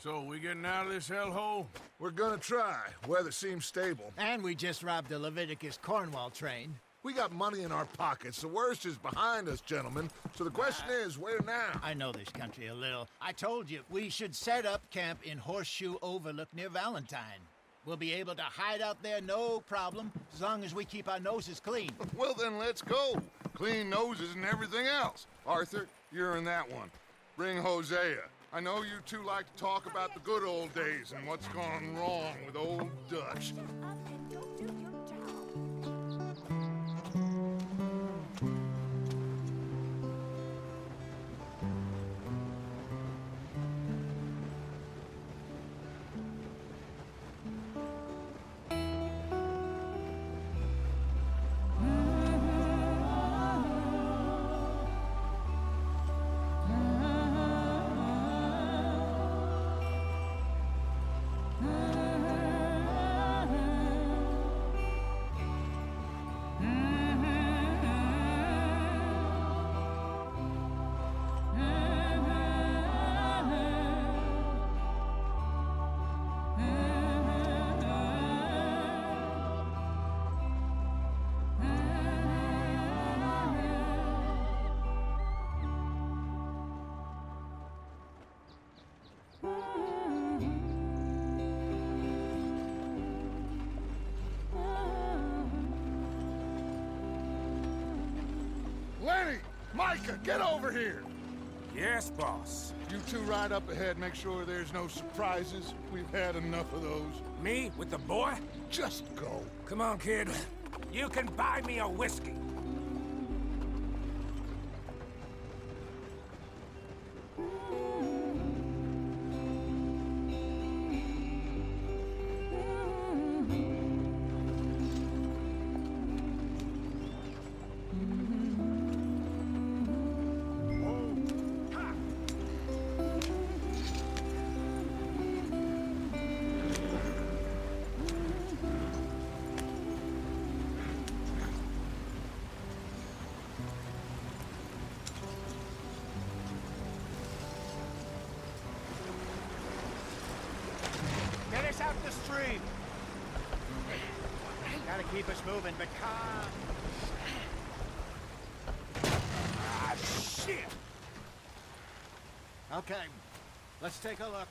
So, we getting out of this hellhole? We're gonna try. Weather seems stable. And we just robbed the Leviticus Cornwall train. We got money in our pockets. The worst is behind us, gentlemen. So the question is, where now? I know this country a little. I told you, we should set up camp in Horseshoe Overlook near Valentine. We'll be able to hide out there no problem, as long as we keep our noses clean. Well, then let's go. Clean noses and everything else. Arthur, you're in that one. Bring Hosea. I know you two like to talk about the good old days and what's gone wrong with old Dutch. Lenny! Micah, get over here! Yes, boss. You two ride up ahead, make sure there's no surprises. We've had enough of those. Me with the boy? Just go. Come on, kid. You can buy me a whiskey. Get us out the stream! Gotta keep us moving, but calm. Ah, shit! Okay, let's take a look.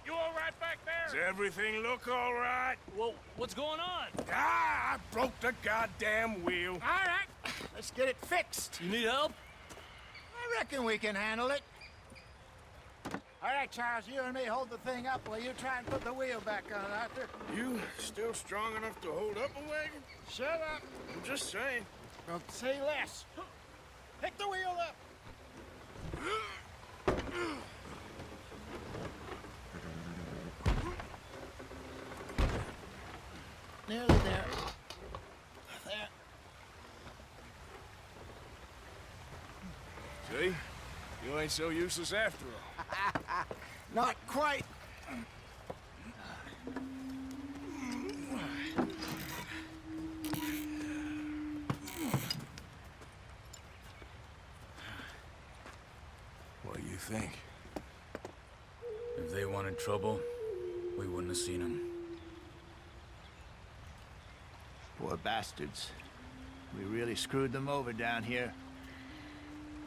You all right back there? Does everything look all right? Well, what's going on? Ah, I broke the goddamn wheel. All right, let's get it fixed. You need help? I reckon we can handle it. All right, Charles, you and me hold the thing up while you try and put the wheel back on, Arthur. You still strong enough to hold up a wagon? Shut up. I'm just saying. Well, say less. Pick the wheel up. Nearly there. There. See? You ain't so useless after all. Not quite. What do you think? If they wanted trouble, we wouldn't have seen them. Poor bastards. We really screwed them over down here.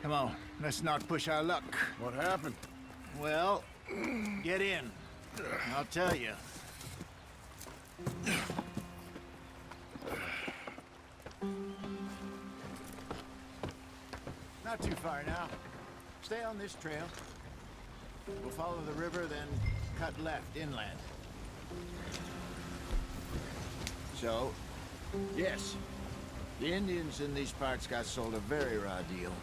Come on, let's not push our luck. What happened? Well, get in. I'll tell you. Not too far now. Stay on this trail. We'll follow the river, then cut left inland. So, yes, the Indians in these parts got sold a very raw deal.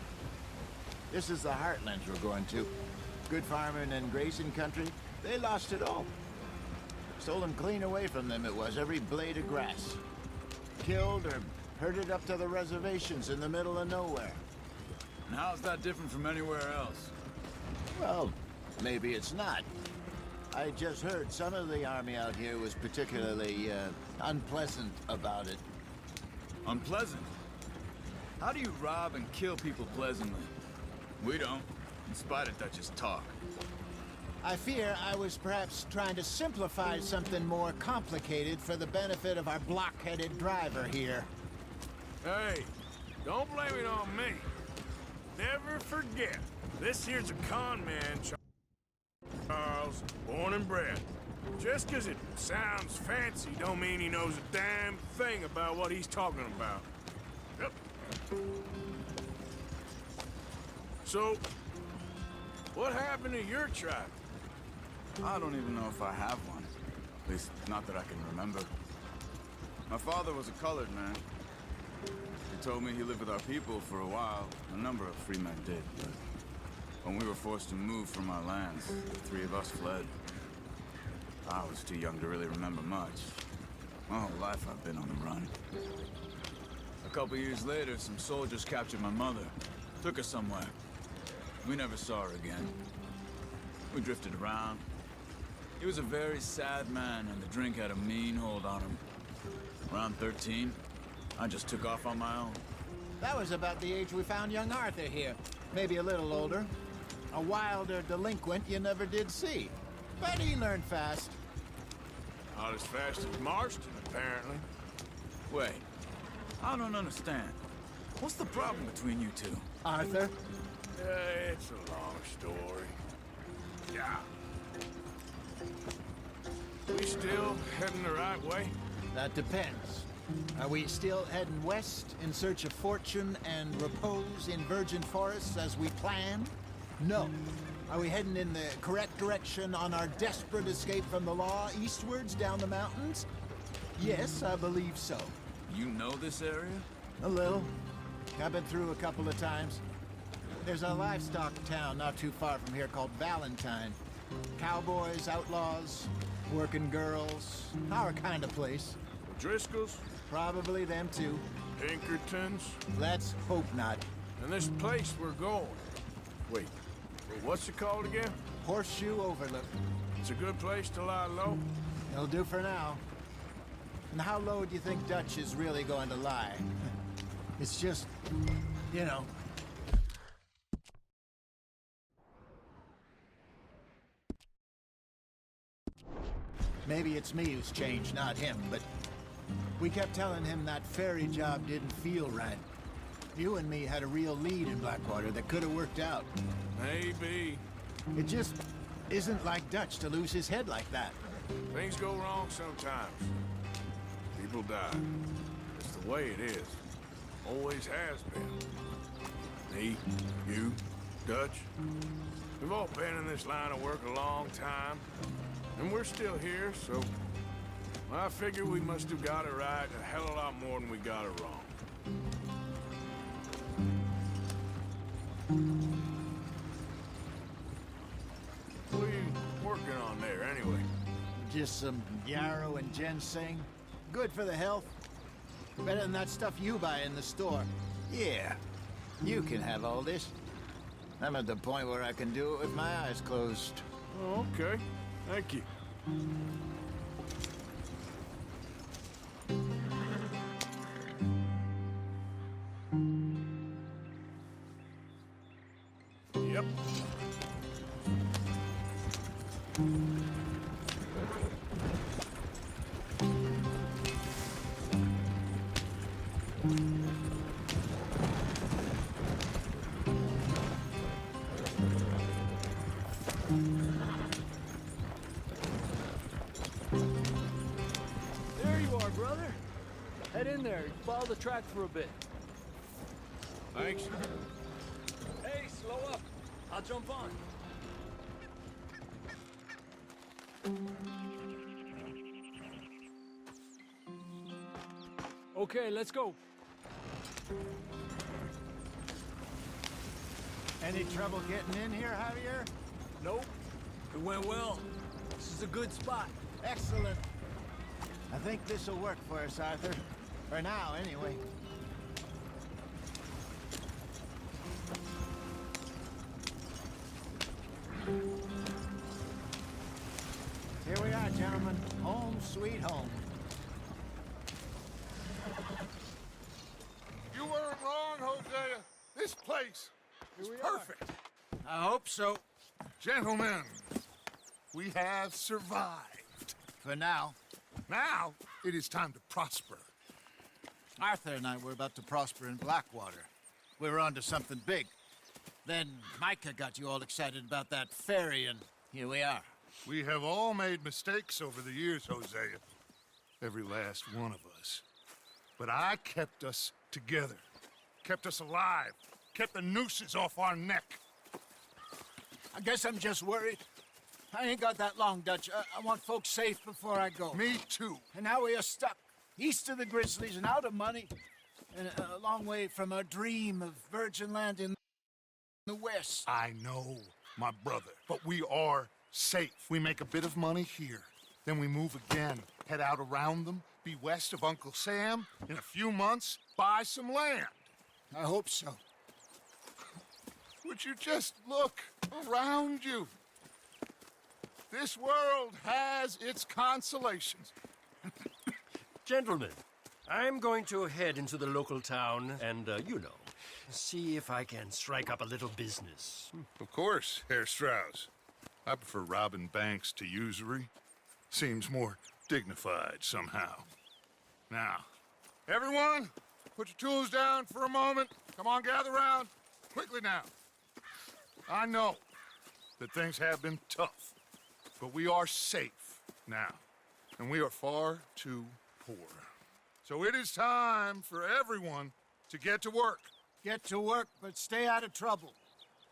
This is the heartlands we're going to. Good farming and grazing country, they lost it all. Stolen clean away from them it was, every blade of grass. Killed or herded up to the reservations in the middle of nowhere. And how's that different from anywhere else? Well, maybe it's not. I just heard some of the army out here was particularly, unpleasant about it. Unpleasant? How do you rob and kill people pleasantly? We don't, in spite of Dutch's talk. I fear I was perhaps trying to simplify something more complicated for the benefit of our block-headed driver here. Hey, don't blame it on me. Never forget, this here's a con man, Charles, born and bred. Just 'cause it sounds fancy don't mean he knows a damn thing about what he's talking about. Yep. So, what happened to your tribe? I don't even know if I have one. At least, not that I can remember. My father was a colored man. He told me he lived with our people for a while. A number of free men did, but when we were forced to move from our lands, the three of us fled. I was too young to really remember much. My whole life I've been on the run. A couple years later, some soldiers captured my mother. Took her somewhere. We never saw her again. We drifted around. He was a very sad man, and the drink had a mean hold on him. Around 13, I just took off on my own. That was about the age we found young Arthur here. Maybe a little older. A wilder delinquent you never did see. But he learned fast. Not as fast as Marston, apparently. Wait, I don't understand. What's the problem between you two? Arthur? It's a long story. Yeah. We still heading the right way? That depends. Are we still heading west in search of fortune and repose in virgin forests as we planned? No. Are we heading in the correct direction on our desperate escape from the law eastwards down the mountains? Yes, I believe so. You know this area? A little. I've been through a couple of times. There's a livestock town not too far from here called Valentine. Cowboys, outlaws, working girls, our kind of place. Driscoll's? Probably them too. Pinkertons? Let's hope not. And this place we're going. Wait, what's it called again? Horseshoe Overlook. It's a good place to lie low? It'll do for now. And how low do you think Dutch is really going to lie? It's just, you know. Maybe it's me who's changed, not him, but we kept telling him that ferry job didn't feel right. You and me had a real lead in Blackwater that could have worked out. Maybe. It just isn't like Dutch to lose his head like that. Things go wrong sometimes. People die. It's the way it is. Always has been. Me, you, Dutch. We've all been in this line of work a long time. And we're still here, so I figure we must have got it right a hell of a lot more than we got it wrong. What are you working on there, anyway? Just some yarrow and ginseng. Good for the health. Better than that stuff you buy in the store. Yeah, you can have all this. I'm at the point where I can do it with my eyes closed. Oh, okay. Thank you. Yep. There you are, brother. Head in there. Follow the track for a bit. Thanks. Hey, slow up. I'll jump on. Okay, let's go. Any trouble getting in here, Javier? Nope. It went well. This is a good spot. Excellent. I think this will work for us, Arthur. For now, anyway. Here we are, gentlemen. Home sweet home. You weren't wrong, Hosea. This place is perfect. I hope so. Gentlemen, We have survived. For now. Now, it is time to prosper. Arthur and I were about to prosper in Blackwater. We were onto something big. Then Micah got you all excited about that ferry, and here we are. We have all made mistakes over the years, Hosea. Every last one of us. But I kept us together. Kept us alive. Kept the nooses off our neck. I guess I'm just worried. I ain't got that long, Dutch. I want folks safe before I go. Me too. And now we are stuck, east of the Grizzlies and out of money, and a long way from our dream of virgin land in the west. I know, my brother, but we are safe. We make a bit of money here, then we move again, head out around them, be west of Uncle Sam, in a few months, buy some land. I hope so. Would you just look around you? This world has its consolations. Gentlemen, I'm going to head into the local town and, see if I can strike up a little business. Of course, Herr Strauss. I prefer robbing banks to usury. Seems more dignified somehow. Now, everyone, put your tools down for a moment. Come on, gather round. Quickly now. I know that things have been tough, but we are safe now, and we are far too poor. So it is time for everyone to get to work. Get to work, but stay out of trouble.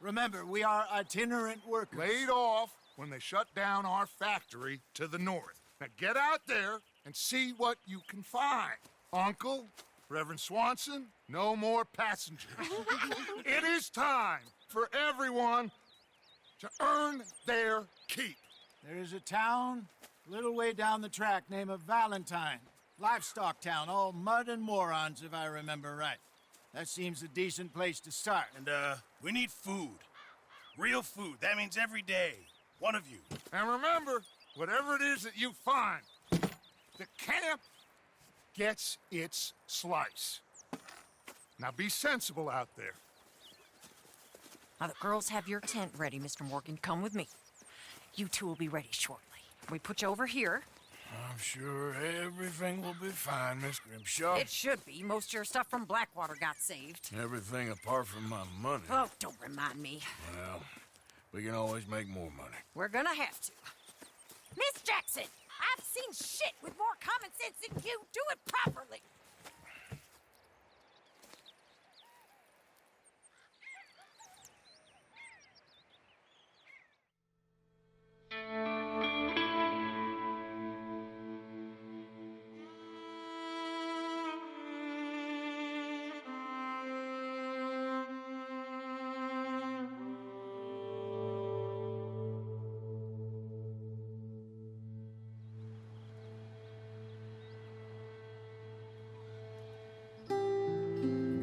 Remember, we are itinerant workers. Laid off when they shut down our factory to the north. Now get out there and see what you can find. Uncle, Reverend Swanson, no more passengers. It is time for everyone to earn their keep. There is a town a little way down the track named Valentine. Livestock town, all mud and morons, if I remember right. That seems a decent place to start. And, we need food. Real food. That means every day. One of you. And remember, whatever it is that you find, the camp gets its slice. Now be sensible out there. Now the girls have your tent ready, Mr. Morgan. Come with me. You two will be ready shortly. We put you over here. I'm sure everything will be fine, Miss Grimshaw. It should be. Most of your stuff from Blackwater got saved. Everything apart from my money. Oh, don't remind me. Well, we can always make more money. We're gonna have to. Miss Jackson, I've seen shit with more common sense than you. Do it properly.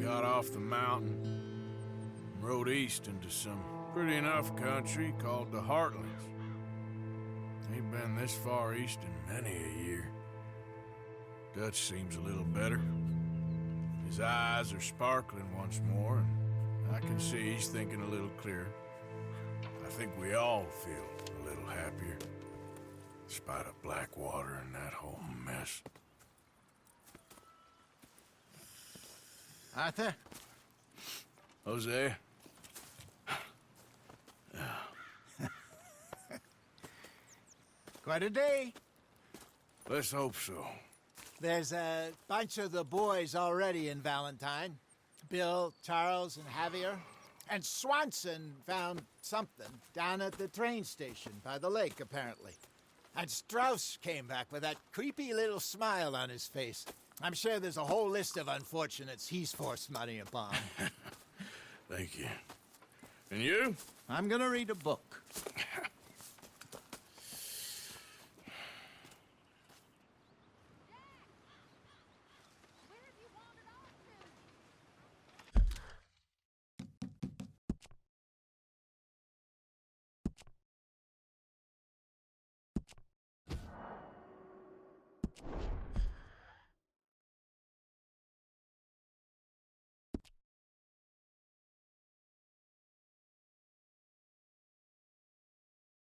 Got off the mountain and rode east into some pretty enough country called the Heartlands. Ain't been this far east in many a year. Dutch seems a little better. His eyes are sparkling once more, and I can see he's thinking a little clearer. I think we all feel a little happier, in spite of Blackwater and that whole mess. Arthur? Hosea? Quite a day. Let's hope so. There's a bunch of the boys already in Valentine. Bill, Charles, and Javier. And Swanson found something down at the train station by the lake, apparently. And Strauss came back with that creepy little smile on his face. I'm sure there's a whole list of unfortunates he's forced money upon. Thank you. And you? I'm gonna read a book.